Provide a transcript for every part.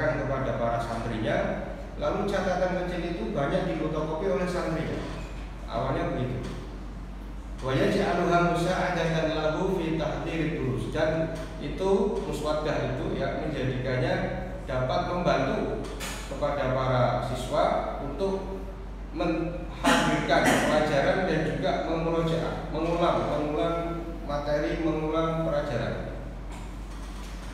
kepada para santrinya. Lalu catatan kecil itu banyak difotokopi oleh santrinya. Awalnya begitu. Wa yaj'aluha musa'adatan lahu fi tahdhir durus, dan itu muswaddah itu ya menjadikannya dapat membantu kepada para siswa untuk menghadirkan pelajaran dan juga mengulang materi, mengulang pelajaran.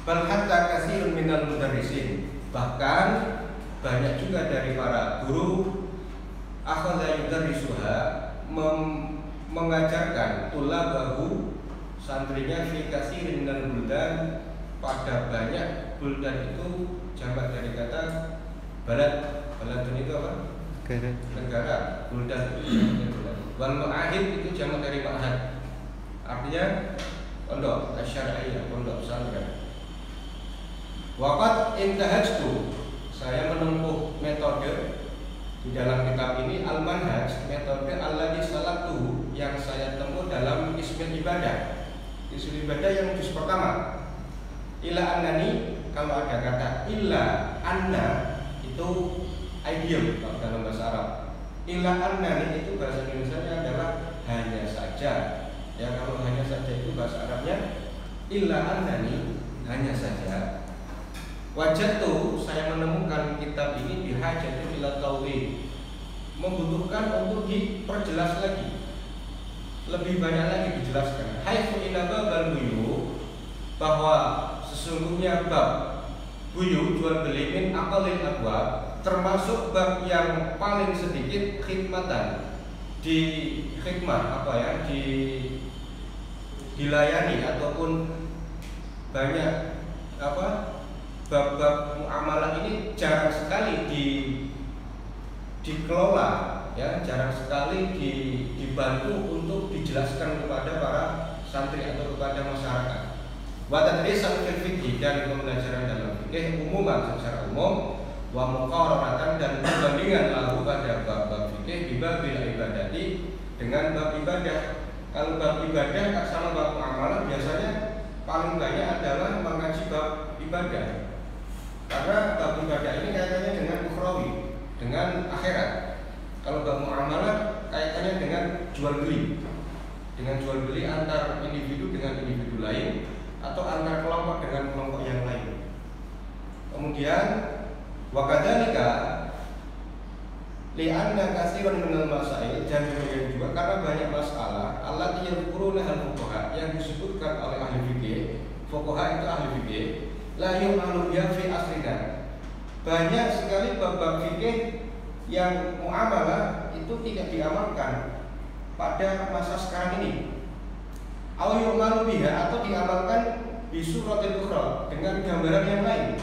Bal hatta katsirun minal mudarrisin, bahkan banyak juga dari para guru akhadha yudarrisuha mengajarkan tulabahu santrinya fi katsirin minal buldan, pada banyak buldan itu jamak dari kata balad. Baladun itu apa? Negara. Buldan itu wal ma'ahid itu jamak dari ma'had, artinya pondok syar'iyyah, pondok pesantren. Waqad intahajtu, saya menempuh metode di dalam kitab ini al-manhaj, metode alladzi salaktuhu, yang saya tempuh dalam ismul ibadah. Ismul ibadah yang juz pertama. Ila annani, kalau ada kata illa anna itu idiom kalau dalam bahasa Arab. Illa annani itu bahasa Indonesianya adalah hanya saja. Ya, kalau hanya saja itu bahasa Arabnya illa annani, hanya saja. Wajatu, saya menemukan kitab ini bihajati ila tawwid, membutuhkan untuk diperjelas lagi, lebih banyak lagi dijelaskan. Haitsu ila babal buyu, bahwa sesungguhnya bab buyu jual beli min aqallil abwab, termasuk bab yang paling sedikit khidmatan, di khidmat apa ya, dilayani ataupun banyak apa, bab-bab muamalah ini jarang sekali dikelola, ya, jarang sekali dibantu untuk dijelaskan kepada para santri atau kepada masyarakat. Wa tadrisan fil fiqh, dan pembelajaran dalam fikih umuman secara umum, wa muqararatan, dan perbandingan lahu pada bab-bab fikih bibabil ibadati, dengan bab ibadah. Kalau bab ibadah sama bab muamalah biasanya paling banyak adalah mengaji bab ibadah. Karena bab ibadah ini kaitannya dengan ukhrawi, dengan akhirat. Kalau bab muamalah kaitannya dengan jual beli, antar individu dengan individu lain, atau antar kelompok dengan kelompok yang lain. Kemudian wakadzalika li'anna katsiran minal masail, dan kemudian juga karena banyak masalah allati yadhkuruna al-fuqaha, yang disebutkan oleh ahli fikih. Fuqaha itu ahli fikih. La yu'malu biha fi asrina, banyak sekali bab-bab fikih yang muamalah itu tidak diamalkan pada masa sekarang ini. Aw yu'malu biha, atau diamalkan bi suratil ukhra, dengan gambaran yang lain.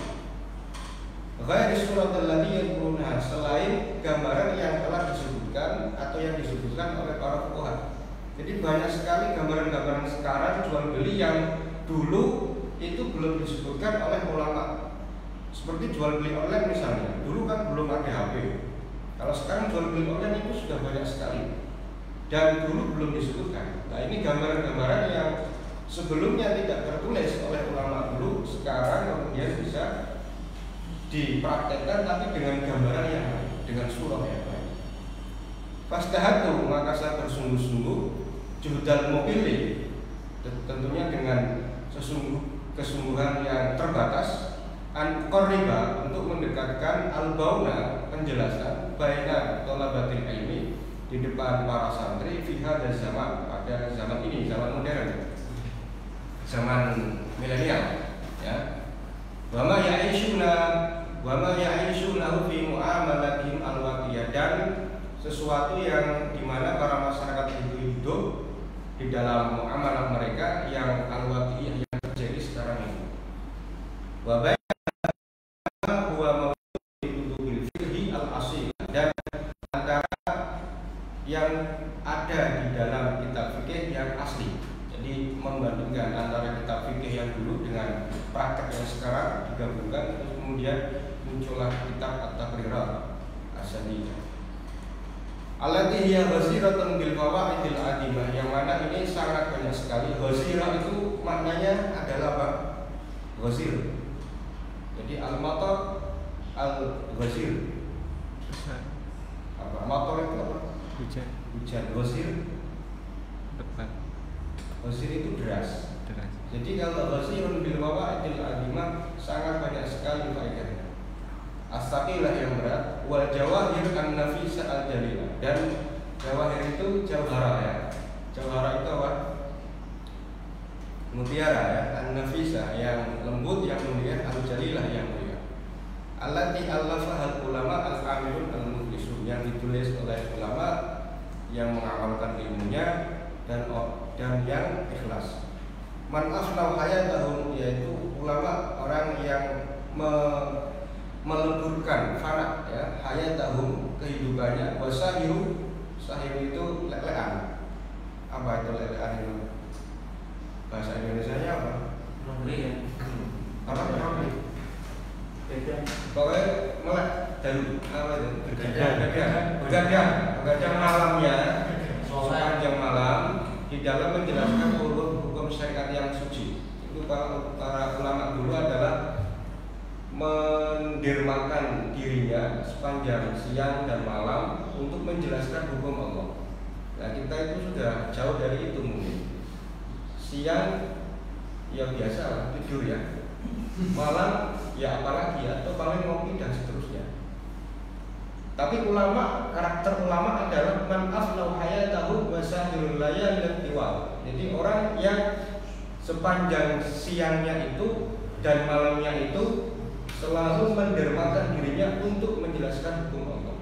Ghairi suratil lati yadhkuruna, selain gambaran yang telah disebutkan atau yang disebutkan oleh para fuqaha. Jadi banyak sekali gambaran-gambaran sekarang jual beli yang dulu itu belum disebutkan oleh ulama. Seperti jual beli online misalnya, dulu kan belum ada HP. Kalau sekarang jual beli online itu sudah banyak sekali, dan dulu belum disebutkan. Nah, ini gambaran-gambaran yang sebelumnya tidak tertulis oleh ulama dulu, sekarang kemudian bisa dipraktekkan tapi dengan gambaran yang lain, dengan surah yang lain. Fastahatu, maka saya bersungguh-sungguh, juhdal mukilli, tentunya dengan kesungguhan yang terbatas, an qoriba, untuk mendekatkan al-bauna, penjelasan, baina thalabatil ilmi, di depan para santri fi hadzal zaman, pada zaman ini, zaman modern, zaman milenial, ya. Wa ma ya'ishuna fi mu'amalatihim al-waqiyah, dan sesuatu yang dimana para masyarakat itu hidup di dalam muamalah mereka yang al-waqiyah, yang terjadi sekarang ini. Wa baina huwa mawdu'ul fiqhi al-asil, dan antara yang ada di dalam kitab fikih yang asli. Jadi membandingkan antara kitab fikih yang dulu dengan praktek yang sekarang digabungkan, terus kemudian muncullah kitab at-taqrirat as-saniyah. Allati hiya ghasiratun bil fawaidil adimah, yang mana ini sangat banyak sekali. Ghasirah itu maknanya adalah apa? Ghasir. Jadi al-matar Al-ghazir. Apa? Motor itu apa? Hujan. Hujan. Ghazir. Lebat. Ghazir itu deras. Jadi kalau ghazirun bil mawa'idil azimah sangat banyak sekali faedahnya. As-saqilah yang berat, wal jawahir an-nafisa al-jalilah. Dan jawahir itu jauhara ya. Jauhara itu apa? Mutiara ya, an-nafisa yang lembut, yang mulia, al-jalilah yang mulia. Allati allafahal ulama al-amilun al-muflisun, yang ditulis oleh ulama yang mengamalkan ilmunya dan yang ikhlas. Man afnau hayatahum, yaitu ulama orang yang meleburkan fana ya, hayatahum kehidupannya, wasahiru, sahiru itu lelean. Apa itu lelean itu? Bahasa Indonesianya apa? Romli. Apa romli? Beda. Pokoknya melek dalu. Apa itu? Begadang malamnya, sepanjang malam di dalam menjelaskan hukum syariat yang suci. Itu para ulama dulu adalah mendermakan dirinya sepanjang siang dan malam untuk menjelaskan hukum Allah. Nah, kita itu sudah jauh dari itu mungkin. Siang ya biasa tidur ya. Malam ya apalagi, atau paling ngopi dan seterusnya. Tapi ulama, karakter ulama adalah man afnau hayatahu wasahirul layalil tiwal. Jadi orang yang sepanjang siangnya itu dan malamnya itu selalu mendermakan dirinya untuk menjelaskan hukum Allah.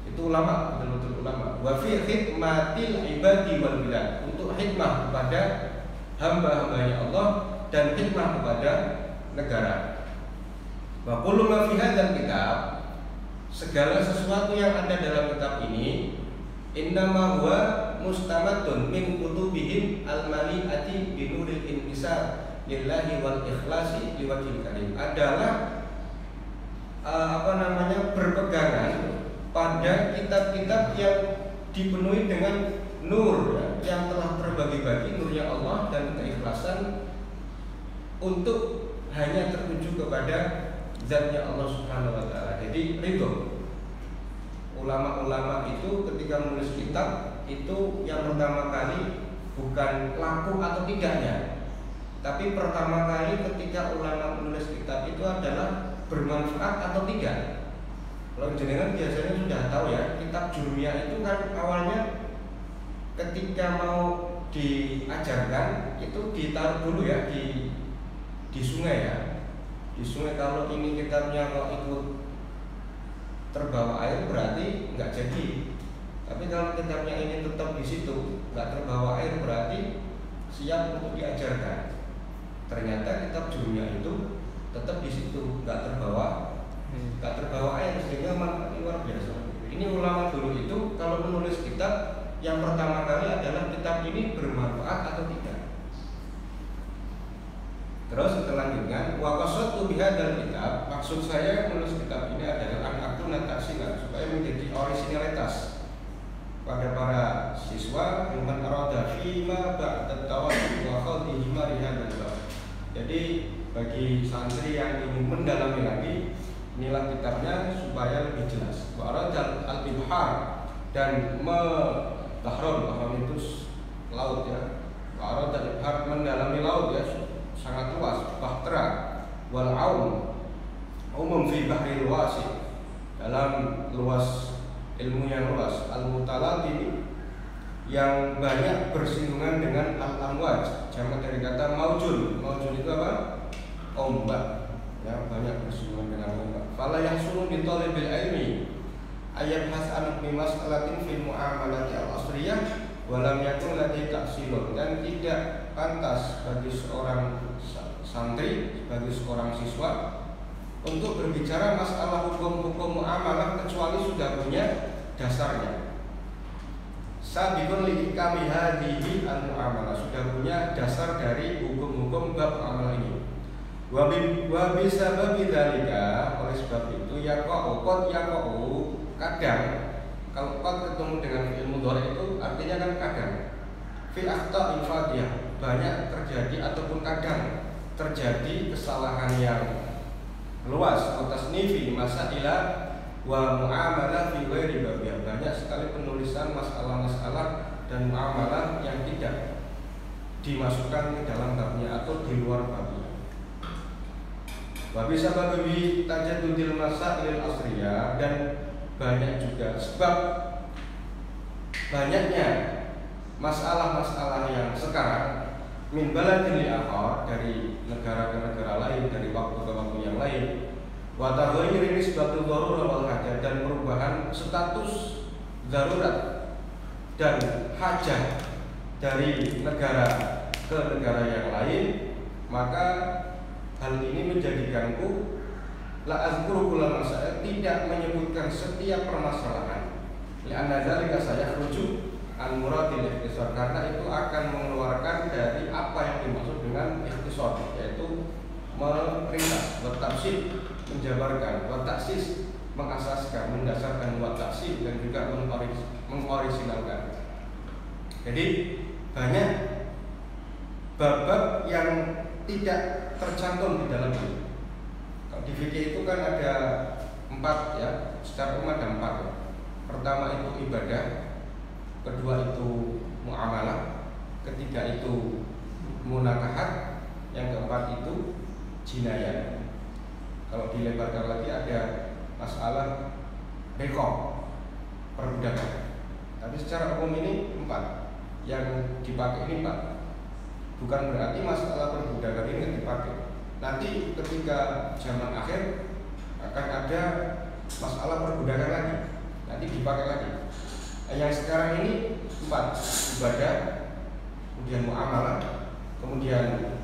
Itu ulama, betul-betul ulama. Wa fi khidmatil ibadi wal bilad, untuk hikmah kepada hamba-hambanya Allah dan hikmah kepada negara. Wa kullu ma fi hadzal kitab, segala sesuatu yang ada dalam kitab ini, innama huwa mustamadun min kutubihim al-mali'ati bi nuril intisar lillahi wal ikhlasi liwajhil karim, adalah berpegangan pada kitab-kitab yang dipenuhi dengan nur ya, yang telah terbagi-bagi, nurnya Allah dan keikhlasan untuk hanya tertuju kepada zatnya Allah Subhanahu wa taala. Jadi ridho. Ulama-ulama itu ketika menulis kitab itu yang pertama kali bukan laku atau tidaknya, tapi pertama kali ketika ulama menulis kitab itu adalah bermanfaat atau tidak. Kalau jenengan biasanya sudah tahu ya, kitab Jurmiyah itu kan awalnya ketika mau diajarkan itu ditaruh dulu ya di sungai ya. Di sungai, kalau ini kitabnya kok ikut terbawa air berarti nggak jadi. Tapi kalau kitabnya ini tetap di situ nggak terbawa air berarti siap untuk diajarkan. Ternyata kitab Jurmiyah itu tetap di situ nggak terbawa air, sehingga manfaatnya luar biasa. Ini ulama dulu itu kalau menulis kitab yang pertama kali adalah kitab ini bermanfaat atau tidak. Terus selanjutnya waqasatu bihadzal kitab, maksud saya menulis kitab ini adalah an-akuna taksilan, supaya menjadi originalitas pada para siswa dengan arada fima ba'da tawassul wa khawdihi marihadzal bab. Jadi bagi santri yang ingin mendalami lagi, inilah kitabnya supaya lebih jelas. Wa arada al-ibhar, dan bahron itu laut ya. Wa arada al-ibhar, mendalami laut ya, sangat luas, bahtera wal umum fi bahril wasi, dalam luas ilmu yang luas, al-mutalaqi, yang banyak bersinggungan dengan al-amwaj, jamak dari kata maujun. Maujun itu apa? Ombak ya, banyak bersinggungan dengan ombak. Fala yahsulu bi talibil ilmi ayat hasan bi mas'alatin fil muamalati al-asriyah wa lam yakun ladhi tahsilun, dan tidak pantas bagi seorang santri, bagi seorang siswa untuk berbicara masalah hukum-hukum muamalah kecuali sudah punya dasarnya. Sabiqun li kami hadhihi al-muamalah, sudah punya dasar dari hukum-hukum bab amal ini. Wa bisa babi dalika, oleh sebab itu yaqa'u kadang, kalau qad ketemu dengan ilmu mudhari itu artinya kan kadang, fi akhta'il fadhiyah, banyak terjadi ataupun kadang terjadi kesalahan yang luas tasnifi masaila wa muamalah fi ghairi babiyah. Banyak sekali penulisan masalah-masalah dan muamalah yang tidak dimasukkan ke dalam babnya atau di luar babnya. Wa bisa babi tajaddudil masail asriyah, dan banyak juga sebab banyaknya masalah-masalah yang sekarang min baladil akhar, dari negara ke negara lain, dari waktu ke waktu yang lain, wa taghayyur nisbatul darurah wal hajat, dan perubahan status darurat dan hajat dari negara ke negara yang lain, maka hal ini menjadikanku la azkuru kullama saya tidak menyebutkan setiap permasalahan. Li'anna dzalika sayakhruju an muradil ikhtisar, karena itu akan mengeluarkan dari apa yang dimaksud dengan ikhtisar, yaitu meringkas, bertafsir, menjabarkan, bertaksis, mengasaskan, mendasarkan, bertaksir, dan juga mengorisinalkan. Jadi banyak bab-bab yang tidak tercantum di dalam ini. Kalau di fikih itu kan ada 4 ya, secara umum ada 4 ya. Pertama itu ibadah, kedua itu muamalah, ketiga itu munakahat, yang keempat itu jinayah. Kalau dilebarkan lagi ada masalah rekor, perbudakan. Tapi secara umum ini 4 yang dipakai ini 4. Bukan berarti masalah perbudakan ini tidak dipakai. Nanti ketika zaman akhir akan ada masalah perbudakan lagi, nanti dipakai lagi. Yang sekarang ini 4, ibadah, kemudian muamalah, kemudian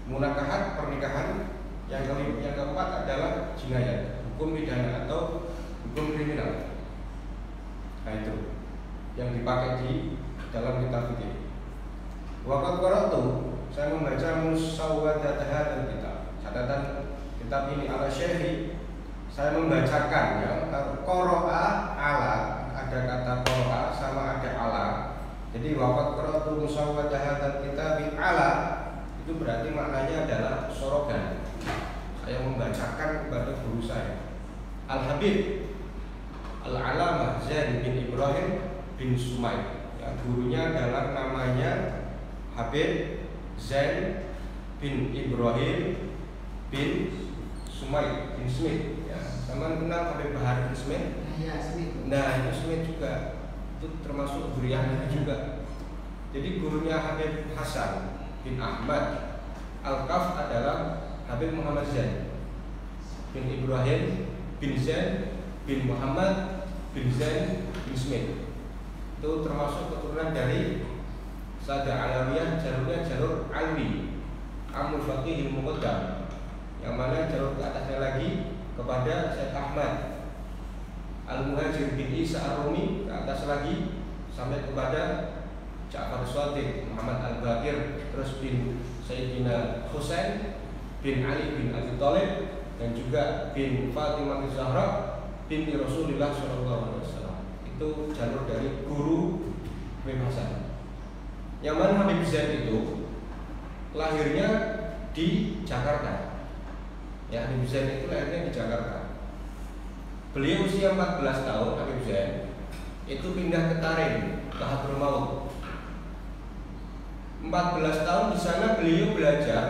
munakahat, pernikahan, yang keempat adalah jinayah, hukum pidana atau hukum kriminal. Nah itu yang dipakai di dalam kitab fikih. Waqat qara'tu, saya membaca musawwadat hadzal kitab. Catatan kitab ini ala syekhi, saya membacakan ya, qara'a ala, ada kata qara'a sama ada ala. Jadi waqat qara'tu musawwadat hadzal kitab ala, itu berarti maknanya adalah sorogan. Saya membacakan kepada guru saya Al-Habib Al-Alamah Zain bin Ibrahim bin Sumay, ya, gurunya adalah namanya Habib Zain bin Ibrahim bin Sumay bin Smith, ya. Sama kenal Habib Bahar bin Smith? Ya, Smith. Nah, itu Smith juga, itu termasuk guriannya juga. Jadi gurunya Habib Hasan bin Ahmad Al-Kaf adalah Habib Muhammad Zain bin Ibrahim bin Zain bin Muhammad bin Zain bin Smith. Itu termasuk keturunan dari Sada Alawiyah, jalurnya jalur Alwi Amul Faqihil Muqaddam, yang mana jalur ke atasnya lagi kepada Syekh Ahmad Al-Muhajir bin Isa Ar-Rumi, ke atas lagi sampai kepada Ja'far Shadiq, Muhammad Al-Baqir, terus bin Sayyidina Husain bin Ali bin Abi Thalib, dan juga bin Fatimah Zahra binti Rasulullah SAW. Itu jalur dari guru Habib Hasan. Yang mana Habib Zain itu lahirnya di Jakarta. Ya, Habib Zain itu lahirnya di Jakarta. Beliau usia 14 tahun, Habib Zain itu pindah ke Tarim, ke Hadramaut. 14 tahun di sana beliau belajar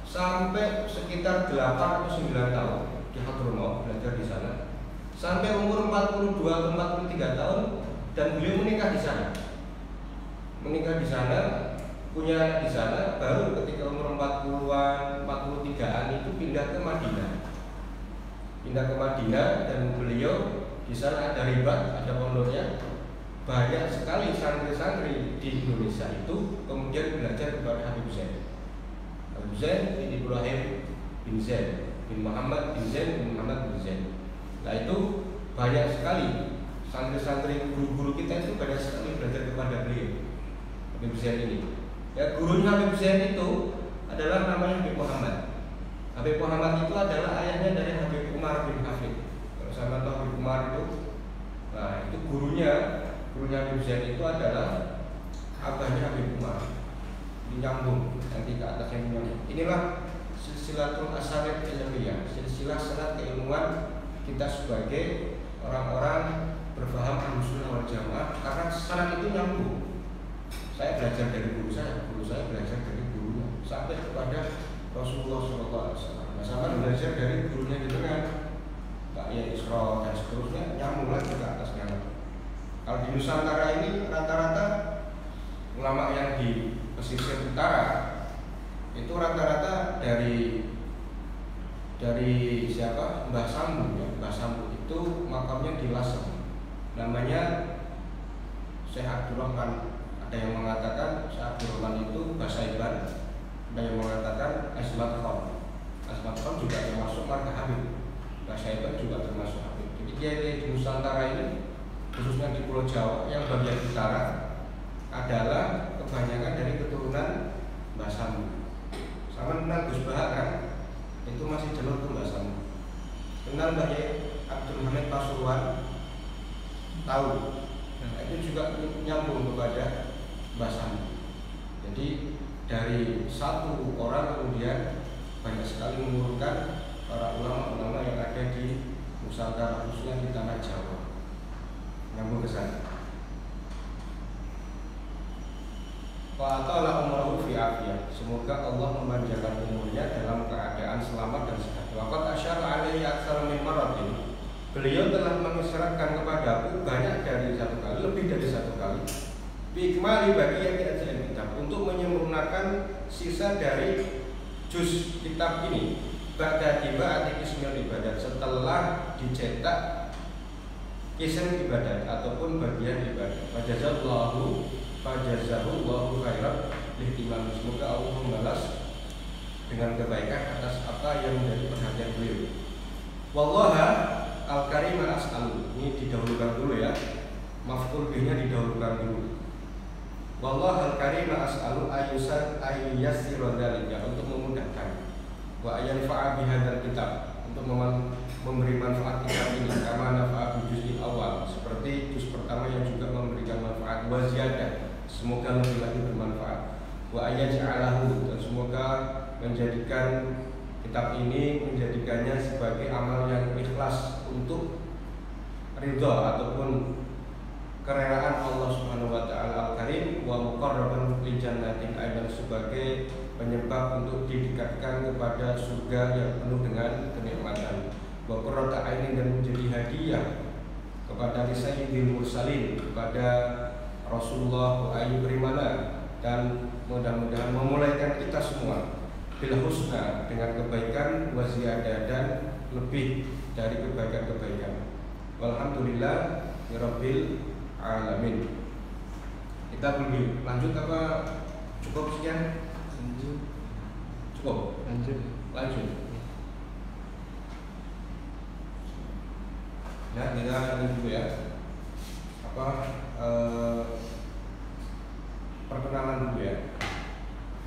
sampai sekitar 8 atau 9 tahun di Hadramaut, belajar di sana sampai umur 42 atau 43 tahun, dan beliau menikah di sana. Menikah di sana, punya anak di sana, baru ketika umur 40-an, 43-an itu pindah ke Madinah. Pindah ke Madinah, dan beliau di sana ada ribat, ada pondoknya. Banyak sekali santri-santri di Indonesia itu kemudian belajar kepada Habib Zain. Habib Zain bin Ibrahim bin Zain bin Muhammad bin Zain bin Muhammad bin Zain. Nah itu banyak sekali santri-santri, guru-guru kita itu banyak sekali belajar kepada beliau, Habib Zain ini. Ya, gurunya Habib Zain itu adalah namanya Habib Muhammad. Habib Muhammad itu adalah ayahnya dari Habib Umar bin Hafid. Kalau sama tahu Habib Umar itu, nah itu gurunya Habib Zain itu adalah abahnya Habib Umar. Dinyambung nanti ke atasnya menyambung. Inilah silsilatul asanid ilmiah, silsilah sanad keilmuan kita sebagai orang-orang berpaham Ahlussunnah wal Jamaah, karena sanad itu nyambung. Saya belajar dari guru saya belajar dari gurunya sampai kepada Rasulullah SAW. Nah, sama belajar dari gurunya gitu kan, Pak Ya Isra dan seterusnya, nyambung lagi ke atasnya. Kalau di Nusantara ini rata-rata ulama yang di pesisir utara itu rata-rata dari siapa? Mbah Sambu ya. Mbah Sambu itu makamnya di Lasem. Namanya Syekh Abdurrahman. Ada yang mengatakan Syekh Abdurrahman itu Basaiban, ada yang mengatakan Asmat Khan. Asmat Khan juga termasuk marga Habib. Basaiban juga termasuk Habib. Jadi kiai di Nusantara ini, khususnya di Pulau Jawa yang bagian utara, adalah kebanyakan dari keturunan Mbah Sambu. Sama kenal Gus Bahak kan, itu masih jalur ke Mbah Sambu. Kenal Mbah Abdul Hamid Pasuruan, tahu. Nah, itu juga nyambung kepada Mbah Sambu. Jadi dari satu orang kemudian banyak sekali mengurungkan para ulama-ulama yang ada di Nusantara, khususnya di tanah Jawa. Nyambung ke sana. Wa ta'ala umrahu fi afiyah. Semoga Allah memanjangkan umurnya dalam keadaan selamat dan sehat. Waqad asyara alaihi aktsara min marratin. Beliau telah mengisyaratkan kepadaku banyak dari satu kali, lebih dari satu kali. Bi ikmali baqiyati ajza'il kitab, untuk menyempurnakan sisa dari juz kitab ini. Ba'da tiba'ati qismil ibadat, setelah dicetak kism ibadat ataupun bagian ibadat. Fajazahu Allahu khairan lihtimam. Semoga Allah membalas dengan kebaikan atas apa yang menjadi perhatian beliau. Wallaha al-karim as'alu. Ini didahulukan dulu ya. Maf'ul bihnya didahulukan dulu. Wallaha al-karim as'alu ayyasira dzalika, untuk memudahkan. Wa yanfa'a bihadzal kitab, untuk memberi manfaat kitab ini, kama nafa'a bi juz'il awal, seperti juz pertama yang juga memberikan manfaat. Wa ziyadah, semoga lebih lagi bermanfaat. Wa ayyaj'alahu, dan semoga menjadikan kitab ini, menjadikannya sebagai amal yang ikhlas untuk ridha ataupun kerelaan Allah Subhanahu wa taala al-karim, wa muqarraban li jannatin, aidan sebagai penyebab untuk didekatkan kepada surga yang penuh dengan kenikmatan. Wa qurrata ainin, dan menjadi hadiah kepada sayyidil mursalin, kepada Rasulullah wa ayyu berimana, dan mudah-mudahan memulaikan kita semua bil husna, dengan kebaikan, wa ziyadah, dan lebih dari kebaikan-kebaikan. Walhamdulillah rabbil alamin. Kita belum lanjut apa cukup sekian? Cukup. Lanjut. Nah, kita lanjut dulu ya. Perkenalan dulu ya.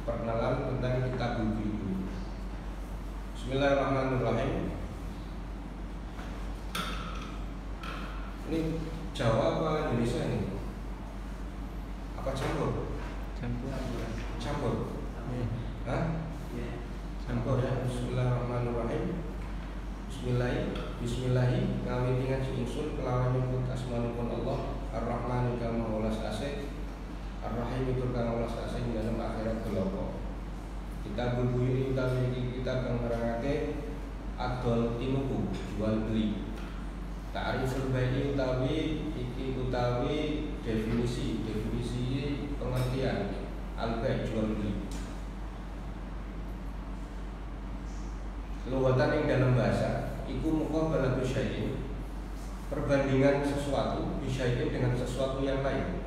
Perkenalan tentang kitab dulu. Bismillahirrahmanirrahim. Ini Jawa apa Indonesia ini? Apa campur? Campur. Hah? Campur ya. Bismillahirrahmanirrahim. Bismillahi kami dengan insun kelawan nyebut asmanipun Allah Ar-Rahman kang maha asih, Ar-Rahim itu kang maha asih ing dalem akhirat kelapa. Kita berbunyi utawi kita kang nerangake adol tinuku jual beli. Ta'riful bai'i utawi iki utawi definisi pengertian al-bai' jual beli. Luwatan yang dalam bahasa iku muqabalatu syai'in, perbandingan sesuatu bisyai'in dengan sesuatu yang lain.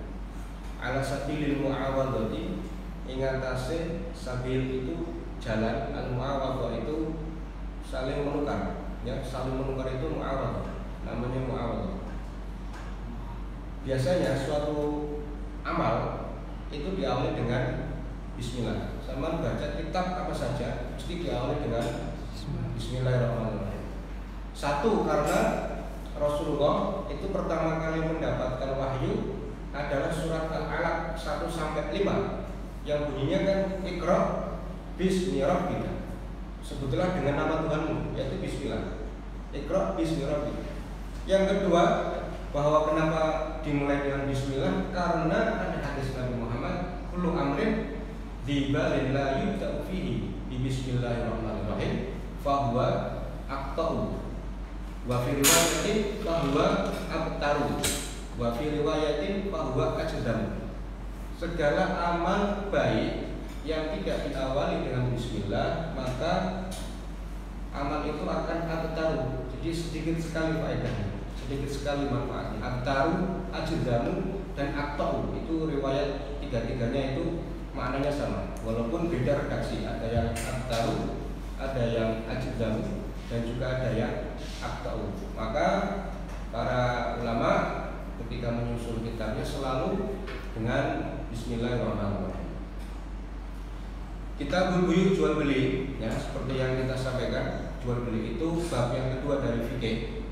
Ala sabilil mu'awadati, ing atase sabil itu jalan, al mu'awadah itu saling menukar ya, saling menukar itu mu'awadah, namanya mu'awadah. Biasanya suatu amal itu diawali dengan bismillah. Sama baca kitab apa saja mesti diawali dengan Bismillahirrahmanirrahim. Satu, karena Rasulullah itu pertama kali mendapatkan wahyu adalah surat Al-Alaq 1-5 yang bunyinya kan Iqra bismi rabbika. sebutlah dengan nama Tuhanmu, yaitu Bismillah. Iqra bismi rabbik. Yang kedua, bahwa kenapa dimulai dengan Bismillah? Karena ada hadis Nabi Muhammad, kullu amrin dibalin la yubda'u fihi bi bismillahirrahmanirrahim fahuwa aqta'u wa fi riwayatin fahuwa abtaru wa fi riwayatin fahuwa ajdam. Segala amal baik yang tidak diawali dengan Bismillah, maka amal itu akan abtaru. Jadi sedikit sekali faedahnya, sedikit sekali manfaatnya. Abtaru, ajdamu, dan aqta'u. Itu riwayat tiga-tiganya itu maknanya sama, walaupun beda redaksi. Ada yang abtaru, ada yang ajdamu, dan juga ada yang aqta'u. Maka para ulama ketika menyusun kitabnya selalu dengan Bismillahirrahmanirrahim. Kita berbuyut jual beli, ya, seperti yang kita sampaikan. Jual beli itu bab yang kedua dari fikih,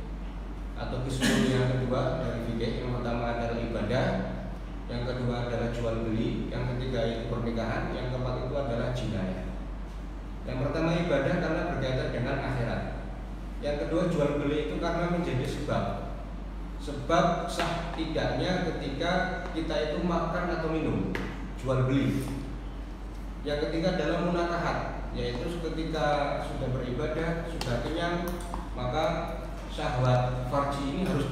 atau kismu yang kedua dari fikih. Yang pertama adalah ibadah, yang kedua adalah jual beli, yang ketiga itu pernikahan, yang keempat itu adalah jinayah. Yang pertama ibadah karena berkaitan dengan akhirat. Yang kedua jual beli itu karena menjadi sebab sah tidaknya ketika kita itu makan atau minum, jual beli. Yang ketiga adalah munakahat, yaitu ketika sudah beribadah, sudah kenyang, maka syahwat farji ini harus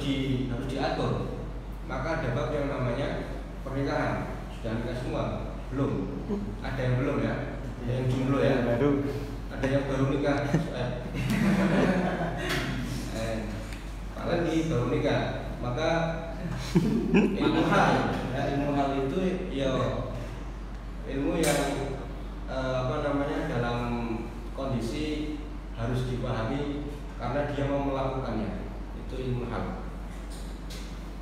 diatur. Maka ada bab yang namanya pernikahan. Sudah nikah semua? Belum? Ada yang belum ya? Ada yang jomblo ya? Ada yang baru nikah? Apalagi baru nikah. Maka ilmu hal itu ya ilmu yang dalam kondisi harus dipahami karena dia mau melakukannya. Itu ilmu hal.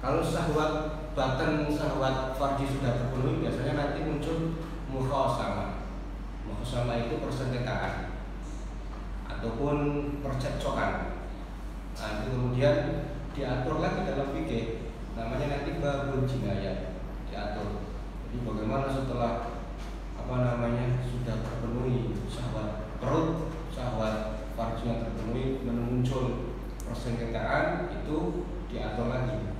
Kalau syahwat batin, syahwat farji sudah terpenuhi, biasanya nanti muncul mukhasamah. Mukhasamah itu persengketaan ataupun percekcokan. Nanti kemudian diatur lagi dalam fikih, namanya nanti babul jinayah, diatur. Jadi bagaimana setelah sudah terpenuhi syahwat perut, syahwat farji yang terpenuhi, muncul persengketaan, itu diatur lagi.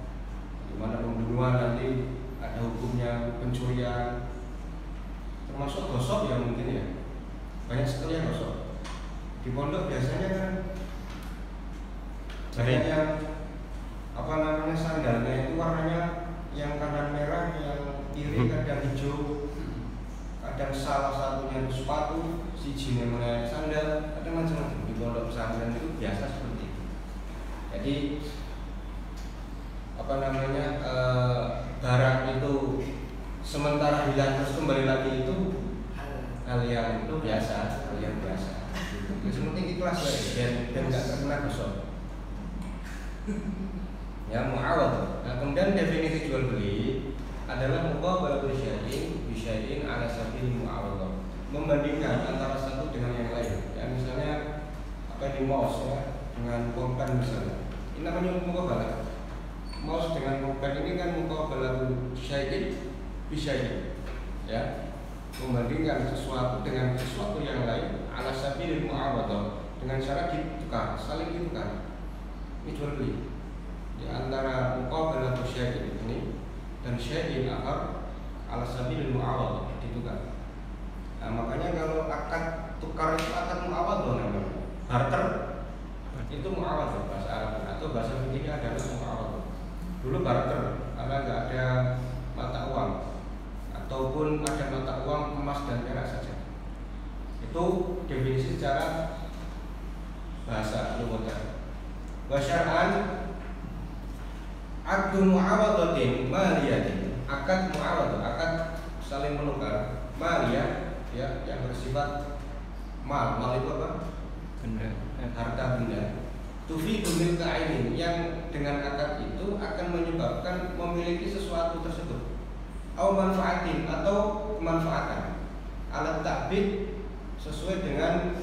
Dimana pembunuhan nanti ada hukumnya, pencurian, termasuk gosok ya mungkin ya, banyak sekali yang gosok. Di pondok biasanya kan banyak yang sandalnya itu warnanya yang kanan merah, yang kiri kadang hijau, kadang salah satunya sepatu, siji namanya sandal, ada macam-macam. Di pondok pesantren itu biasa seperti itu. Jadi barang itu sementara hilang terus kembali lagi itu hal yang itu biasa, hal yang biasa. Seperti ikhlas dan nggak terkena gosok. Ya, mu'awad. Nah, kemudian definisi jual beli adalah muqabalatul syai'in bi syai'in ala sabil mu'awadah. Membandingkan antara satu dengan yang lain. Ya, misalnya di mouse ya, dengan pulpen misalnya. Ini namanya muqabalah. Mouse dengan pulpen ini kan muqabalatul syai'in bi syai'in. Ya. Membandingkan sesuatu dengan sesuatu yang lain ala sabil mu'awadah, dengan cara ditukar, saling ditukar. Ini jual beli. Di antara muqabalatul syai'in ini dan syai'in akhar ala sabil mu'awadah, ditukar. Nah, makanya kalau akad tukar itu akad mu'awadah namanya. Barter itu mu'awadah bahasa Arab, atau bahasa fikihnya adalah mu'awadah. Dulu barter karena nggak ada mata uang, ataupun ada mata uang emas dan perak saja. Itu definisi secara bahasa lughatan. Wa syar'an aqdu mu'awadatin maliyatin, akad mu'awadah, akad saling menukar maliyah, ya, yang bersifat mal itu apa? Benda, harta benda. Tufidu milka ainin, yang dengan akad itu akan menyebabkan memiliki sesuatu tersebut. Au manfaatin, atau kemanfaatan. Alat ta'bid sesuai dengan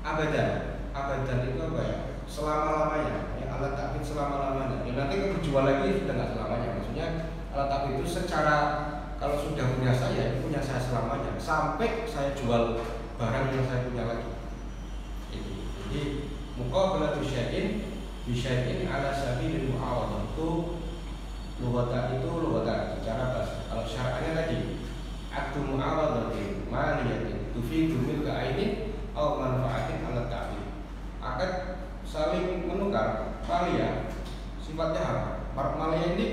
abadan. Abadan itu apa ya? Selama-lamanya. Ya, alat ta'bid selama-lamanya. Ya, nanti kalau dijual lagi sudah nggak selamanya. Maksudnya alat ta'bid itu secara, kalau sudah punya saya, itu punya saya selamanya. Sampai saya jual barang yang saya punya lagi. Muqabalatu syai'in bi syai'in ala sabilil mu'awadhah. Itu lughatan secara bahasa. Kalau syara'nya tadi akdu mu'awadhatin maliyatin tufidu milka ainin aw manfaatin ala ta'bid. Akad saling menukar malia sifatnya apa? Malia ini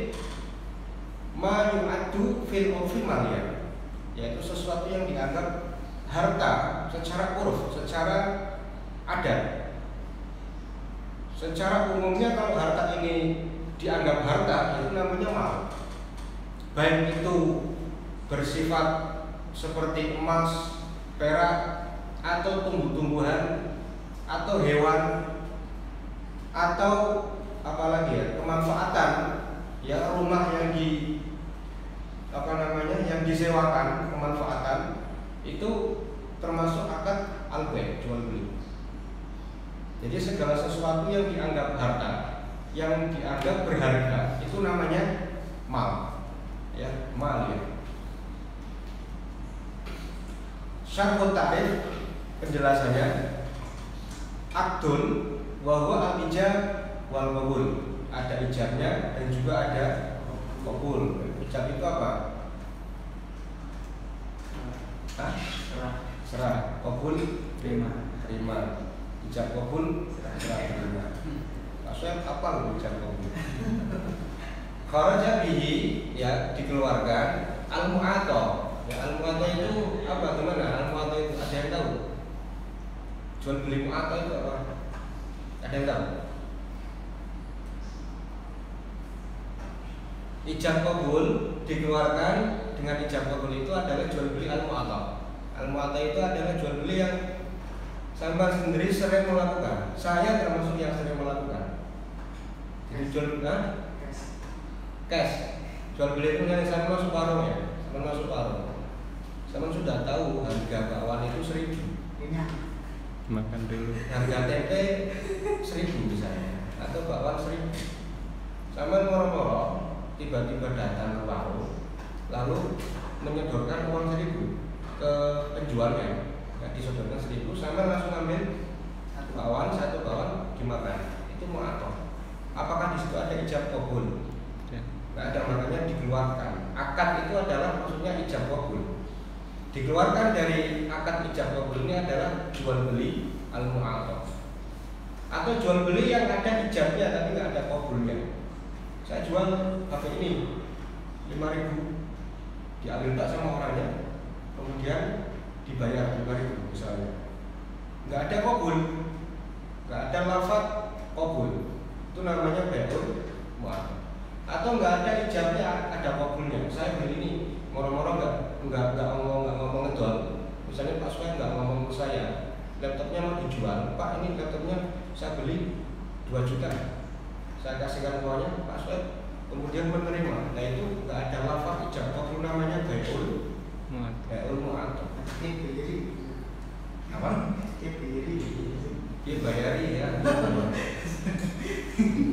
ma yu'addu fil urfi malia, yaitu sesuatu yang dianggap harta secara uruf, secara adat. Secara umumnya kalau harta ini dianggap harta, itu namanya mal. Baik itu bersifat seperti emas, perak, atau tumbuh-tumbuhan, atau hewan, atau apalagi ya, kemanfaatan, ya rumah yang yang disewakan, kemanfaatan itu termasuk akad al-bai', jual beli. Jadi segala sesuatu yang dianggap harta, yang dianggap berharga, itu namanya mal, ya, mal ya. Syarhut ta'rif, penjelasannya akdun wa huwa al-ijab wal qabul. Ada ijabnya dan juga ada qabul. Ijab itu apa? Hah? Serah. Qabul terima. Ijab qabul serah terima. Maksudnya apa loh ijab qabul? Kharaja bihi, ya, dikeluarkan al-mu'ata. Ya, al-mu'ata itu apa? Gimana? Al-mu'ata itu ada yang tahu? Jual beli mu'ata itu apa? Ada yang tahu? Ijab qabul dikeluarkan dengan ijab qabul itu adalah jual beli al-mu'ata. Al-mu'ata itu adalah jual beli yang sampai sendiri sering melakukan. Saya termasuk yang sering melakukan. Jadi jual cash. Jual beli itu yang saya masuk warung ya. Saya masuk warung. Saya sudah tahu harga bakwan itu 1.000. Makan dulu. Harga tempe 1.000 misalnya, atau bakwan 1.000. Sama moro-moro tiba-tiba datang ke warung, lalu menyodorkan uang 1.000 ke penjualnya. Ya, disodorkan 1.000, sama langsung ambil satu bakwan dimakan. Itu mu'athah. Apakah di situ ada ijab qabul? Ya. Nggak ada, makanya dikeluarkan. Akad itu adalah maksudnya ijab qabul. Dikeluarkan dari akad ijab qabul ini adalah jual beli al-mu'athah, atau jual beli yang ada ijabnya tapi nggak ada qabulnya. Saya jual HP ini 5.000, diambil tak sama orangnya, kemudian dibayar 5.000 misalnya. Nggak ada qabul, nggak ada lafaz qabul, itu namanya bai'ul mu'athah. Atau nggak ada ijabnya, ada qabulnya. Saya beli ini moro-moro nggak ngomong ngedol. Misalnya Pak Soe nggak ngomong ke saya, laptopnya mau dijual, Pak ini laptopnya saya beli 2 juta, saya kasihkan uangnya, Pak Soe kemudian menerima. Nah itu nggak ada lafaz ijab qabul, namanya bai'ul mu'athah. Apa? Dibayari ya.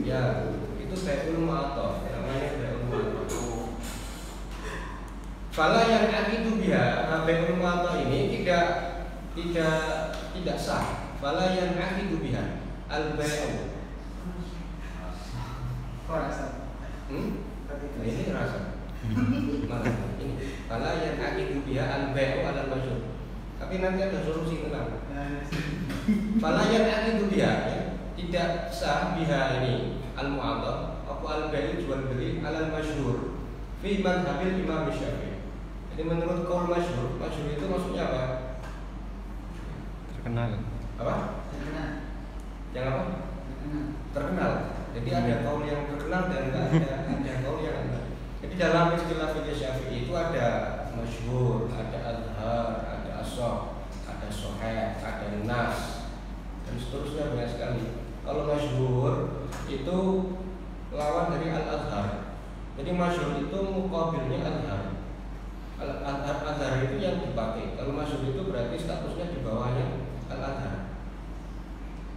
Ya, itu bai'ul mu'athah, namanya bai'ul mu'athah. Fala yang akidu biha, bai'ul mu'athah ini tidak sah. Fala yang akidu biha al-bai'u. Nah, ini rasa. Mana ini? Fala yang akidu biha al-bai'u ala al-masyhur. Tapi nanti ada solusi, tenang. Fala yang akidu biha, ya, tidak sah biha ini al-mu'athah apa al-bai'u jual beli ala al-masyhur fi madhhabil Imam Syafi'i. Jadi menurut kaul masyhur itu maksudnya apa? Terkenal. Apa? Yang apa? Terkenal. Jadi ada kaul yang terkenal dan ada kaul yang enggak. Jadi dalam istilah fikih Syafi'i itu ada masyhur, ada azhar, ada as-sahih, ada sahih, ada nas, dan seterusnya banyak sekali. Kalau masyhur itu lawan dari al-azhar. Jadi masyhur itu muqabilnya azhar. Al-azhar itu yang dipakai. Kalau masyhur itu berarti statusnya di bawahnya al-azhar.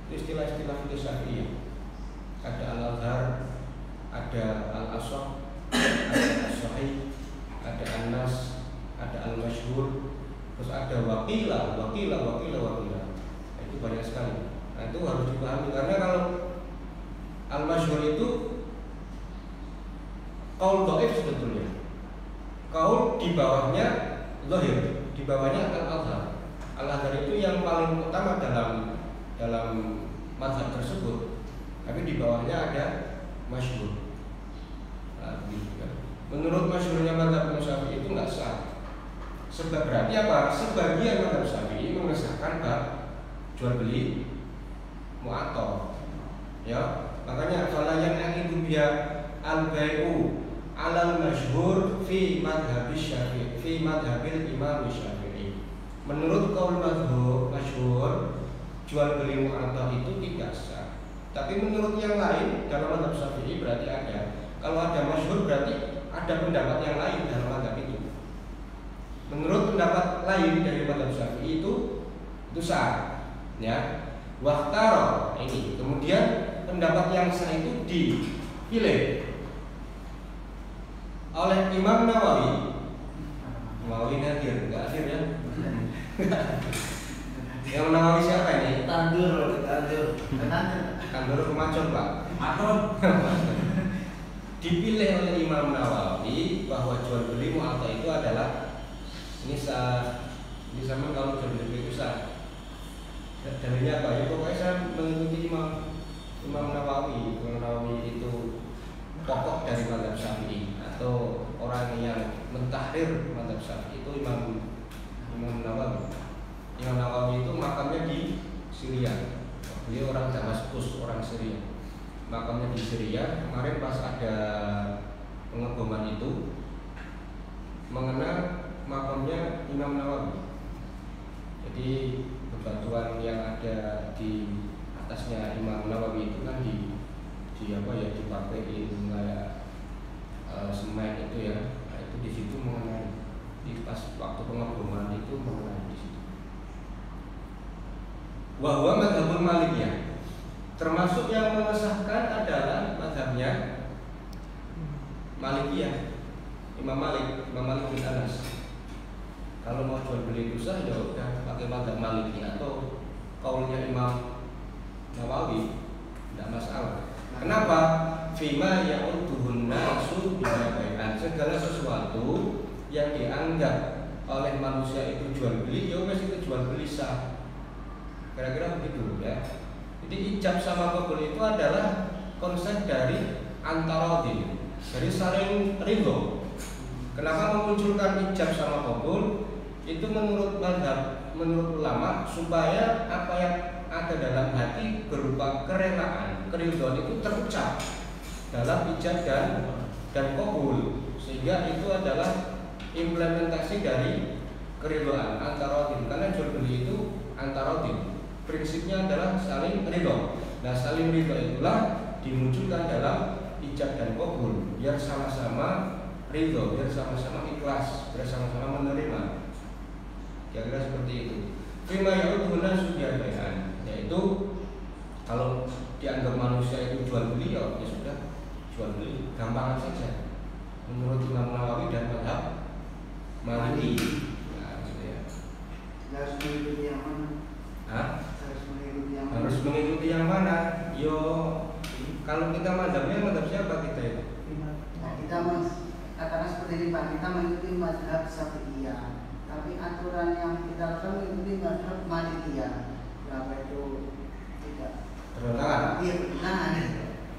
Itu istilah-istilah fikih Syafi'i. Ada al-azhar, ada al-asah, ada as-sahih, ada an-nas, ada al-masyhur, terus ada wakila. Itu banyak sekali. Nanti Nah, itu harus dipahami karena kalau al-masyhur itu qaul dhaif sebetulnya. Qaul di bawahnya zahir, di bawahnya al-azhar. Al-azhar itu yang paling utama dalam mazhab tersebut. Tapi di bawahnya ada masyhur. Nah, gitu kan. Menurut masyhurnya mazhab Syafi'i itu nggak sah. Sebab berarti apa? Sebagian mazhab Syafi'i mengesahkan bab jual beli mu'athar. Ya, makanya falayan aqidu biya al-bai'u 'alal masyhur fi madhhabi Syafi'i, fi madhhabil Imam Syafi'i. Menurut qaul masyhur, jual beli mu'athar itu tidak sah. Tapi menurut yang lain dalam mazhab Syafi'i berarti ada. Kalau ada masyhur berarti ada pendapat yang lain dalam mazhab itu. Menurut pendapat lain dari mazhab Syafi'i itu sah. Ya. Waktaro ini. Kemudian pendapat yang sah itu dipilih oleh Imam Nawawi. Nawawi hadir, enggak hadir ya? Yang Nawawi siapa ini? Tandur. Tandur Rumacon, Pak. Atau Dipilih oleh Imam Nawawi bahwa jual beli mu'athar itu adalah ini sama kalau jual beli itu sah. Dalilnya apa? Ya pokoknya saya mengikuti Imam Nawawi. Imam Nawawi itu pokok dari mazhab Syafi'i atau orang yang mentahrir mazhab Syafi'i itu Imam Nawawi. Imam Nawawi itu makamnya di Syria. Beliau orang Damaskus, orang Syria. Makamnya di Syria. Kemarin pas ada pengeboman itu mengenal makamnya Imam Nawawi. Jadi bebatuan yang ada di atasnya Imam Nawawi itu kan dipakai kayak semen itu ya. Nah, itu di situ mengenai di pas waktu pengeboman itu mengenai di situ. Wahwa mazhabul Malikiyah. Termasuk yang mengesahkan adalah mazhabnya Malikiyah. Imam Malik bin Anas. Kalau mau jual beli itu sah ya udah pakai mazhab Maliki atau kaulnya Imam Nawawi, tidak masalah. Kenapa? Fima ya'udduhun nasu bidabai'an. Segala sesuatu yang dianggap oleh manusia itu jual beli, ya wes itu jual beli sah. Kira-kira begitu ya. Jadi ijab sama qabul itu adalah konsep dari antarodin, dari saling ridho. Kenapa memunculkan ijab sama qabul? Itu menurut ulama supaya apa yang ada dalam hati berupa kerelaan, keridhaan itu terucap dalam ijab dan qabul, sehingga itu adalah implementasi dari keridhaan antarodin. Karena jual beli itu antarodin, prinsipnya adalah saling ridho. Nah, saling ridho itulah dimunculkan dalam ijab dan qabul, biar sama-sama ridho, biar sama-sama ikhlas, biar sama-sama menerima. Kira-kira seperti itu. Fima ya'udhuna sudiabayan, yaitu kalau dianggap manusia itu jual beli, ya sudah jual beli, gampangan saja. Menurut Imam Nawawi dan mazhab Maliki. Nah, gitu ya. Harus mengikuti yang mana? Hah? Harus mengikuti yang mana? Yo, kalau kita mazhab siapa kita itu? Nah, kita katakan seperti ini Pak, kita mengikuti mazhab Syafi'iyah. Tapi aturan yang kita lakukan mengikuti mazhab Malikiyah. Berapa itu tidak Bertentangan? Iya, bertentangan.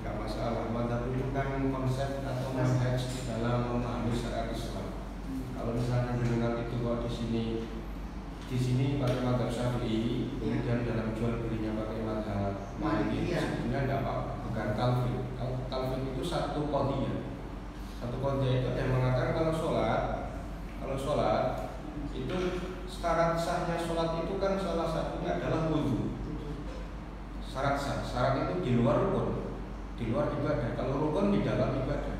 Enggak masalah. Mazhab itu kan konsep atau manhaj dalam memahami syariat Islam. Kalau misalnya mendengar itu kok di sini pakai mazhab Syafi'i, kemudian dalam jual belinya pakai mazhab Maliki, sebenarnya tidak apa-apa. Bukan talfik. Talfik itu satu qadhiyah. Satu qadhiyah itu yang mengatakan kalau sholat itu syarat sahnya sholat itu kan salah satunya adalah wudu. Syarat itu di luar rukun, di luar ibadah. Kalau rukun di dalam ibadah.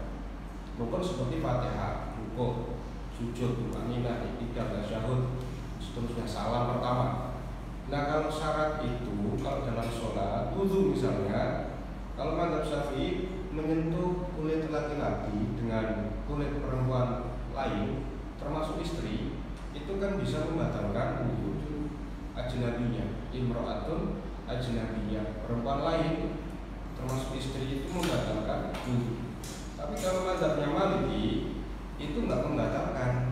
Rukun seperti Fatihah, rukuk, sujud, tumaninah, i'tidal, tasyahud, seterusnya salam pertama. Nah, kalau syarat itu kalau dalam sholat wudu misalnya, kalau mazhab Syafi'i menyentuh kulit laki-laki dengan kulit perempuan lain termasuk istri, itu kan bisa membatalkan wudu ajnabinya. Imra'atun ajnabiyah, perempuan lain termasuk istri itu membatalkan wudhu. Tapi kalau mazhabnya Maliki itu nggak membatalkan.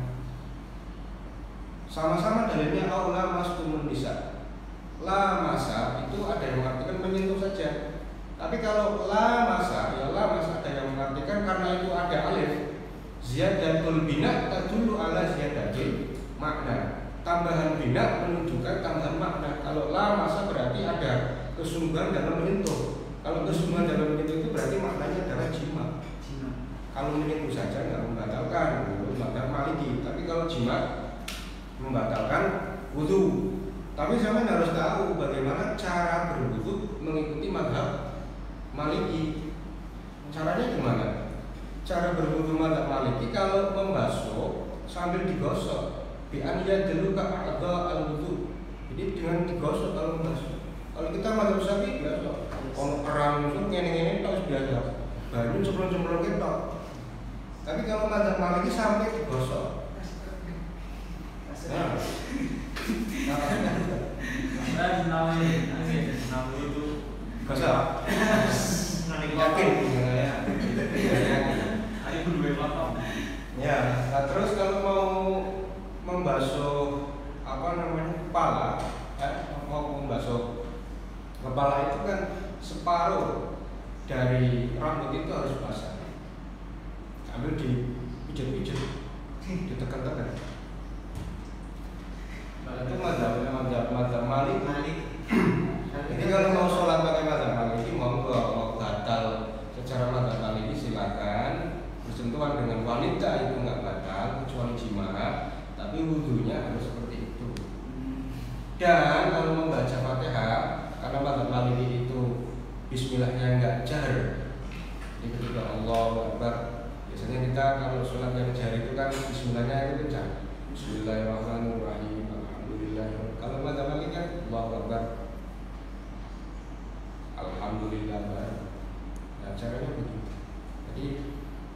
Sama-sama dalilnya aula mastumun nisa. La masa itu ada yang mengartikan menyentuh saja. Tapi kalau la masa, ya la masa ada yang mengartikan karena itu ada alif. Ziyadatul bina tadullu ala ziyadatil makna. Tambahan bina menunjukkan tambahan makna. Kalau la masa berarti ada kesungguhan dalam menyentuh. Kalau kesungguhan dalam menyentuh itu berarti maknanya adalah jima. Kalau menyentuh saja nggak membatalkan, itu mazhab Maliki. Tapi kalau jima membatalkan wudu. Tapi sampai harus tahu bagaimana cara berwudu mengikuti mazhab Maliki. Caranya gimana? Cara berwudu mazhab Maliki kalau membasuh sambil digosok, bi an yadlu ka a'dha al-wudu. Jadi dengan digosok kalau membasuh. Kalau kita mazhab Syafi'i biasa, kalau kerang itu ngene-ngene tok biasa. Banyu cemplung-cemplung ketok. Tapi kalau mazhab Maliki sampai digosok. Nah, itu gosok. Yakin ya. Hari kedua lapang. Ya, nah terus kalau mau membasuh kepala, mau membasuh kepala itu kan separuh dari rambut itu harus basah. Ambil dipijat-pijat, ditekan-tekan. Itu mazhab Malik. Jadi kalau mau sholat pakai mazhab Maliki, mau batal secara mazhab Maliki silakan. Bersentuhan dengan wanita itu nggak batal kecuali jima, tapi wudhunya harus seperti itu. Dan kalau membaca Fatihah, karena mazhab Maliki itu Bismillahnya nggak jar, jadi ketika Allahu Akbar, biasanya kita kalau sholat yang jar itu kan Bismillahnya itu kencang. Bismillahirrahmanirrahim. Kalau mazhab Maliki kan Allahu Akbar, Alhamdulillah. Nah, caranya begitu. Jadi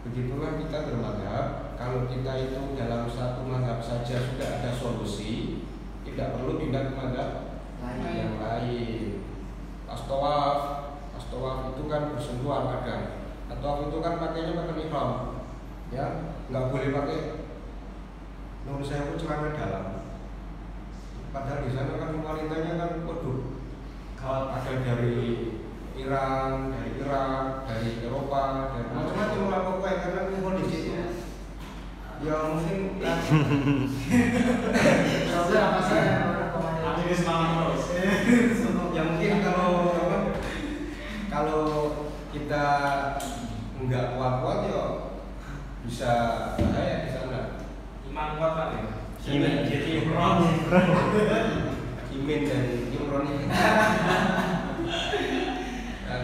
begitulah kita bermadzhab. Kalau kita itu dalam satu mazhab saja sudah ada solusi, tidak perlu pindah ke mazhab yang lain. Astawaf itu kan bersentuhan kadang. Astawaf itu kan pakainya pakai ihram, ya, nggak boleh pakai. Menurut saya itu celana dalam. Padahal di sana kan wanitanya kan, waduh, kalau ada dari Iran, dari Irak, dari Eropa, dari macam-macam lah pokoknya karena kumpul di situ. Ya mungkin apa saya orang Ini semangat terus. ya mungkin kalau kita nggak kuat-kuat ya bisa bahaya di sana. Iman kuat kan ya? Iman. Jadi Imron. Imin dan Imron.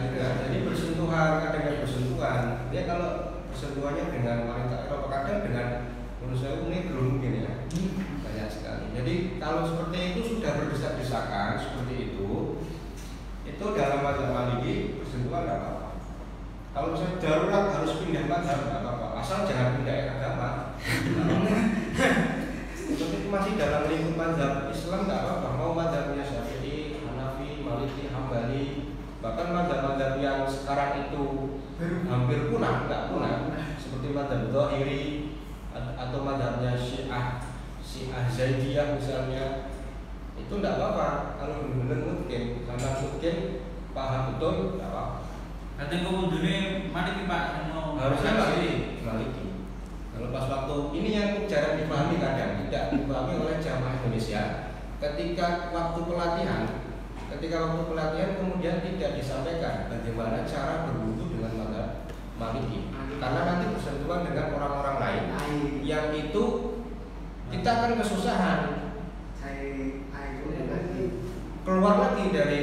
Jadi bersentuhan, kadang bersentuhan. Dia kalau bersentuhannya dengan wanita Eropa, kadang dengan menurut saya ini belum mungkin ya, banyak sekali. Jadi kalau seperti itu sudah berdesak-desakan seperti itu dalam mazhab Maliki bersentuhan tidak apa-apa. Kalau misalnya darurat harus pindah mazhab tidak apa-apa, asal jangan pindah agama. Itu masih dalam lingkup mazhab Islam tidak apa-apa. Mau mazhabnya Syafi'i, Hanafi, Maliki, Hambali, bahkan mazhab-mazhab yang sekarang itu hampir punah, nggak punah, seperti mazhab Zahiri atau mazhabnya Syiah Zaidiyah misalnya, itu tidak apa-apa kalau benar-benar mungkin, karena mungkin paham betul tidak apa-apa. Nanti kemudian Maliki Pak Harusnya Maliki. Kalau pas waktu ini yang jarang dipahami, kadang tidak dipahami oleh jamaah Indonesia. Ketika waktu pelatihan kemudian tidak disampaikan bagaimana cara berwudu dengan mazhab Maliki, karena nanti bersentuhan dengan orang-orang lain yang itu kita akan kesusahan keluar lagi dari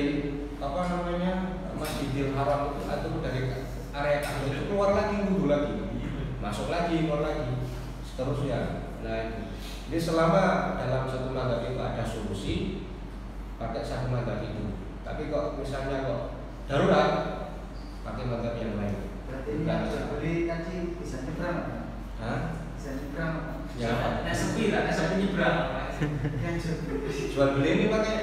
Masjidil Haram itu atau dari area Ka'bah itu, keluar lagi wudu lagi, masuk lagi, keluar lagi, seterusnya. Nah itu. Jadi selama dalam satu mazhab itu ada solusi, pakai satu mazhab itu. Tapi kok misalnya kok darurat, pakai mazhab yang lain. Berarti ini jual beli tadi bisa nyebrang? Hah? Bisa nyebrang? Ya. sepi nyebrang. Yang jual beli. Jual beli ini pakai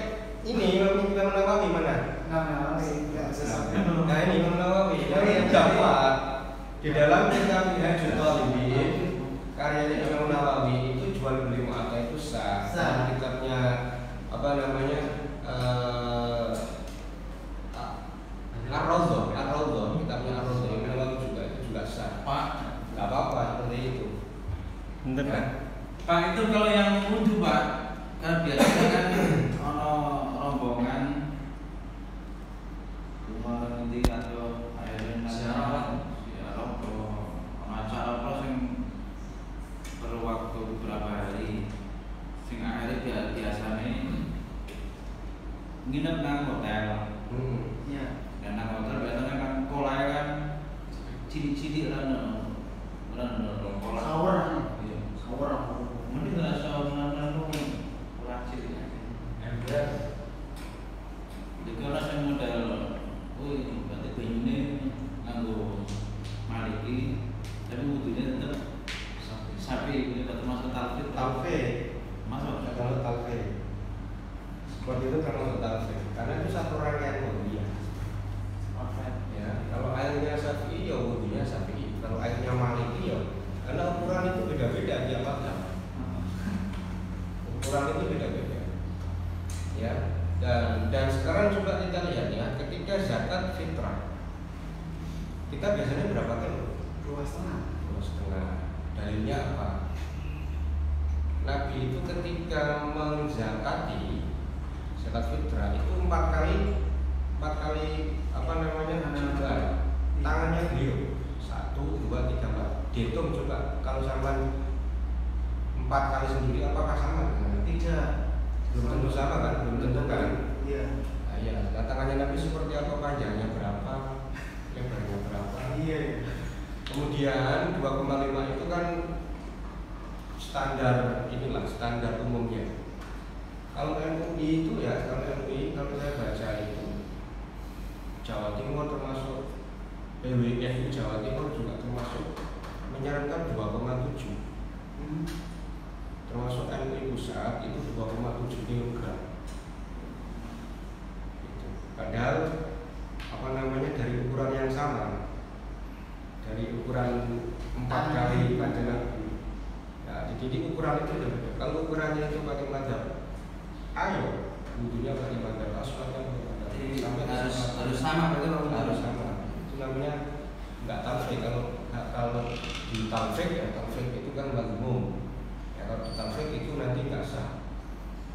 ini, kita Nawawi mana? Imam Nawawi nggak bisa sampai. Nah ini Imam Nawawi yang dapat di dalam kitab Minhajul Talibin karyanya Imam Nawawi itu jual beli mu'atta itu sah. Dan kitabnya apa namanya Ar-Raudhah, kitabnya Ar-Raudhah Imam Nawawi itu juga sah. Pak, Nggak apa-apa seperti itu. Enten kan? Pak itu kalau yang wudhu Pak, kan biasanya kan ono rombongan rumah nanti atau akhirnya acara apa sing perlu waktu beberapa hari, sing akhirnya biasanya nginep nang hotel. Iya. Dan nang hotel biasanya kan kolai kan cilik-cilik lan kola. Shower. Iya. Shower. Mending nggak shower lan kola cilik. Ember. Jadi orang yang model, ini berarti banyune nganggo maliki, tapi wudhunya tetap sapi, ini termasuk talfid. Masuk. Kalau talfid seperti itu termasuk talfid karena itu satu rangkaian wudhunya. Ya, kalau airnya Syafi'i ya wudhunya Syafi'i, kalau airnya Maliki ya karena ukuran itu beda-beda tiap mazhab. Ukuran itu beda-beda. Ya, dan sekarang coba kita lihat ya, ketika zakat fitrah kita biasanya berapa kilo? 2,5. Dalilnya apa? Nabi itu ketika menzakati zakat fitrah itu 4 kali apa namanya juga tangannya beliau 1, 2, 3, 4 dihitung coba kalau sampai 4 kali sendiri apakah sama dengan Tidak. belum tentu sama kan belum tentu kan Iya. nah, ya nah, tangannya Nabi seperti apa, panjangnya berapa, lebarnya berapa. Iya. Kemudian 2,5 itu kan standar umumnya. Kalau MUI itu ya, kalau saya baca itu Jawa Timur termasuk BWF Jawa Timur juga termasuk menyarankan 2,7. Termasuk MUI pusat itu 2,7 kg. Gitu. Padahal apa namanya dari ukuran yang sama, dari ukuran 4 kali panjang Nabi. Nah, jadi ukuran itu beda. Kalau ukurannya itu pakai mazhab, ayo wudhunya pakai mazhab aswad kan sampai harus sama betul harus sama. Itu namanya nggak talfik. Kalau di talfik ya talfik itu kan mazmum. Ya kalau di talfik itu nanti nggak sah.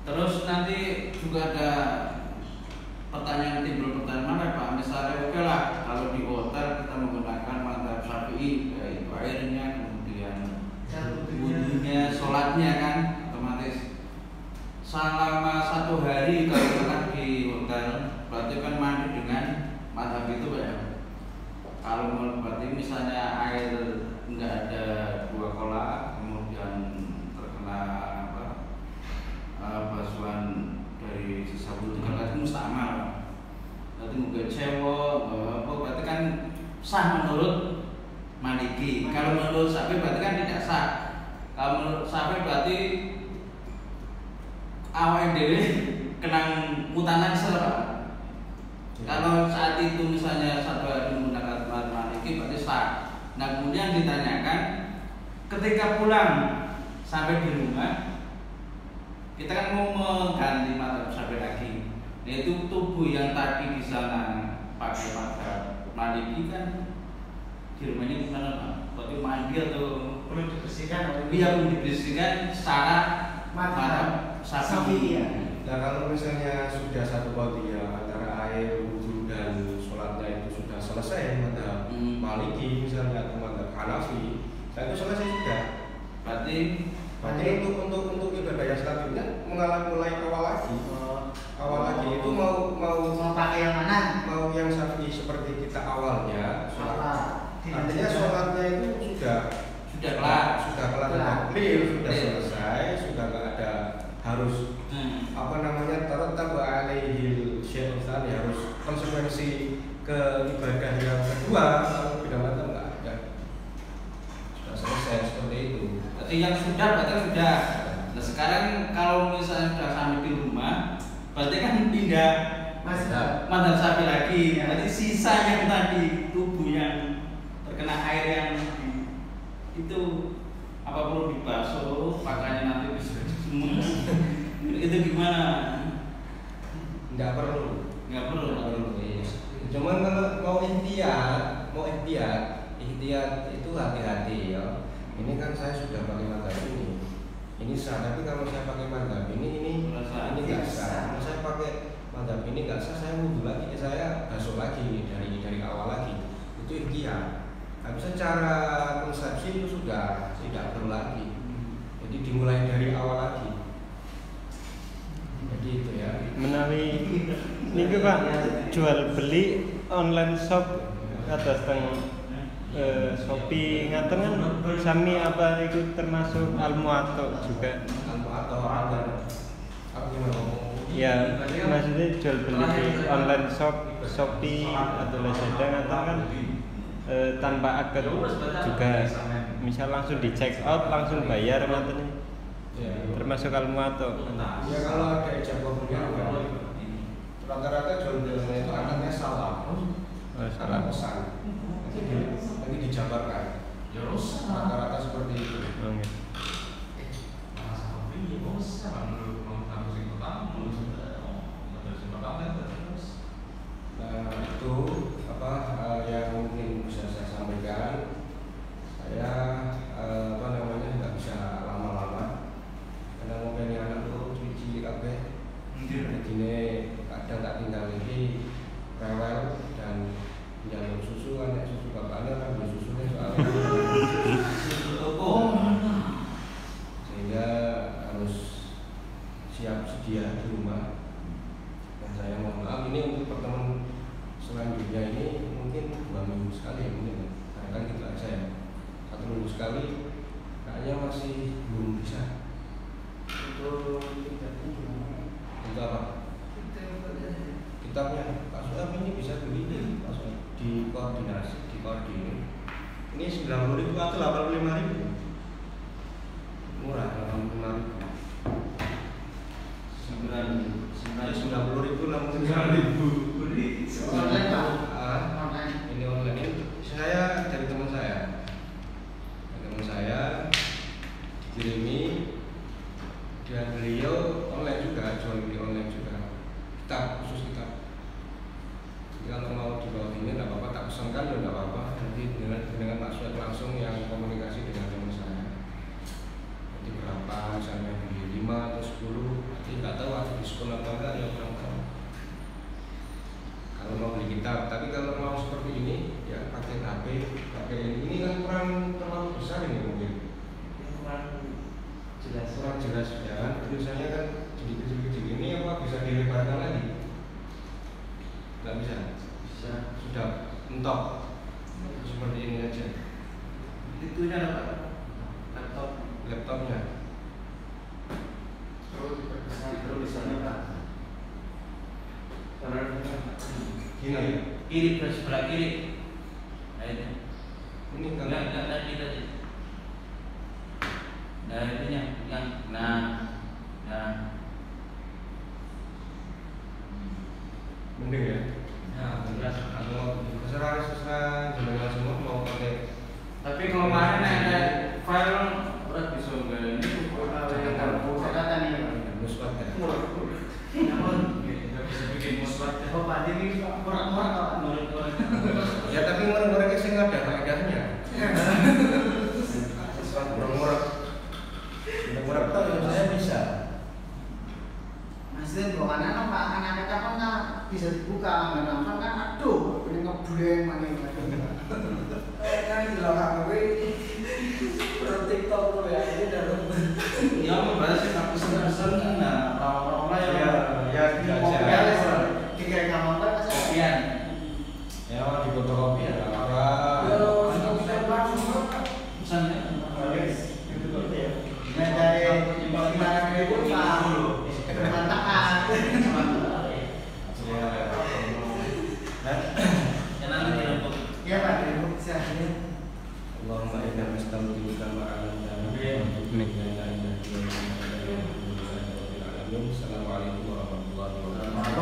Terus nanti juga ada timbul pertanyaan Pak, misalnya oke lah kalau di hotel kita menggunakan mazhab Syafi'i yaitu airnya kemudian wudhunya, sholatnya kan otomatis selama 1 hari kalau kita di hotel berarti kan mandi dengan mazhab itu Pak ya. Kalau berarti misalnya air nggak ada 2 kola kemudian terkena basuhan dari sisa wudhu kan berarti mustamal. Berarti mungkin cewek berarti kan sah menurut Maliki. Kalau menurut Syafi'i berarti kan tidak sah. Kalau menurut Syafi'i berarti awal dewe kenang mutanan selera. Kalau saat itu misalnya satu hari menggunakan Maliki berarti sah. Nah kemudian ditanyakan ketika pulang sampai di rumah kita kan mau mengganti mazhab Syafi'i lagi. Yaitu tubuh yang tadi di sana pakai mazhab Maliki kan di rumahnya gimana Pak? Berarti mandi atau Perlu dibersihkan. iya perlu dibersihkan secara mazhab Syafi'i. Nah kalau misalnya sudah satu qaudiyah antara air wudhu dan sholatnya itu sudah selesai mazhab Maliki misalnya atau mazhab Hanafi, nah itu selesai sudah. Berarti untuk ibadah yang selanjutnya mulai awal lagi. Awal lagi itu mau pakai yang mana? Mau yang Syafi'i seperti kita awalnya sholat. Artinya sholatnya itu sudah kelar, sudah selesai, sudah nggak ada harus apa namanya tarattab alaihi syai'un tsani, harus konsekuensi ke ibadah yang kedua. Kalau beda mazhab nggak ada, sudah selesai seperti itu. Berarti yang sudah berarti sudah. Nah sekarang kalau misalnya sudah sampai di rumah, berarti kan pindah madhab sapi lagi. Nanti sisa yang tadi tubuh yang terkena air yang itu apa perlu dibasuh, pakainya nanti bisa semua. Itu gimana? Nggak perlu. Nggak perlu. Iya. Cuman kalau mau ihtiyat itu hati-hati ya. Ini kan saya sudah pakai madhab ini sah. Tapi kalau saya pakai madhab ini nggak sah. Kalau saya pakai madhab ini nggak sah, saya wudhu lagi, saya basuh lagi dari awal lagi. Itu ihtiyat. Tapi secara konsepsi itu sudah tidak perlu lagi. Jadi dimulai dari awal lagi. Jadi itu ya. Menawi niki Pak jual beli online shop atas teng Shopee ngaten kan sami apa itu termasuk Almuato juga. Almuato apa gimana? Ya, maksudnya jual beli di online shop Shopee atau Lazada ngaten kan tanpa akad juga. Misal langsung di check out langsung bayar ngaten. Ya. Termasuk Almuato. Ya kalau ada ijabah beliau rata-rata jual belinya itu akadnya salah. Salah pesan. Nanti dijabarkan. Rata-rata seperti itu. Nah itu apa yang mungkin bisa saya sampaikan. Saya nggak bisa lama-lama karena mungkin anak tuh cilik kabeh. Jadi kadang tak tinggal lagi rewel dan jalur susu kan susu bapaknya kan beli susunya soalnya sehingga harus siap sedia di rumah. Dan saya mohon maaf ini untuk pertemuan selanjutnya ini mungkin 2 minggu sekali ya mungkin karena kan kita saya 1 minggu sekali kayaknya masih belum bisa. Untuk apa? Kitabnya Pak Suam ini bisa beli di koordinasi di koordinir. Ini 90.000 atau 85.000? Murah 85.000. 90.000 namun 9.000. Online Pak. Ini online ini saya dari teman saya dikirimi dan beliau online juga, jual beli online juga. Kitab khusus kitab. Jadi kalau mau dibawa ini tidak apa-apa, tak pesankan ya tidak apa-apa. Nanti dengan Pak Suat langsung yang komunikasi dengan teman saya. Nanti berapa, misalnya beli 5 atau 10, nanti nggak tahu ada diskon atau enggak ya kurang tahu. Kalau mau beli kitab, tapi kalau mau seperti ini ya pakai HP, pakai ini kan kurang terlalu besar ini mungkin. Kurang jelas ya kan. Tulisannya kan jadi kecil-kecil ini apa bisa dilebarkan lagi? Nggak bisa. Sudah mentok seperti ini aja. Itunya apa? Laptopnya. Tulisannya Pak. Gini ya. Kiri sebelah kiri. Ini Ini kan enggak tadi. Nah ininya yang mending ya. Ya, jelas. Kalau terserah jenengan semua mau pakai. Tapi kalau kemarin ada file berat bisa enggak ini Catatan ini. Musbat ya. Namun kita bisa bikin musbat ya. Bapak ini murah-murah Pak. Ya tapi ngorek-ngoreknya sih nggak ada faedahnya. Murah-murah. Murah tahu saya bisa. Maksudnya bagaimana Pak anak kita kan bisa dibuka, nggak kan aduh, ini ngebleng mana kan jelas gue pro TikTok tuh ya ini dalam. Ya membahas sih aku pesen nah orang-orang Ya Kayak kamu kan kopian. Ya di fotokopi ya apa? Pesannya Nah dari 5.000 Pak bermanfaat. ya nanti dirempuk. Iya Pak, bisa ya. Allahumma inna nastaghfiruka wa Assalamualaikum warahmatullahi wabarakatuh.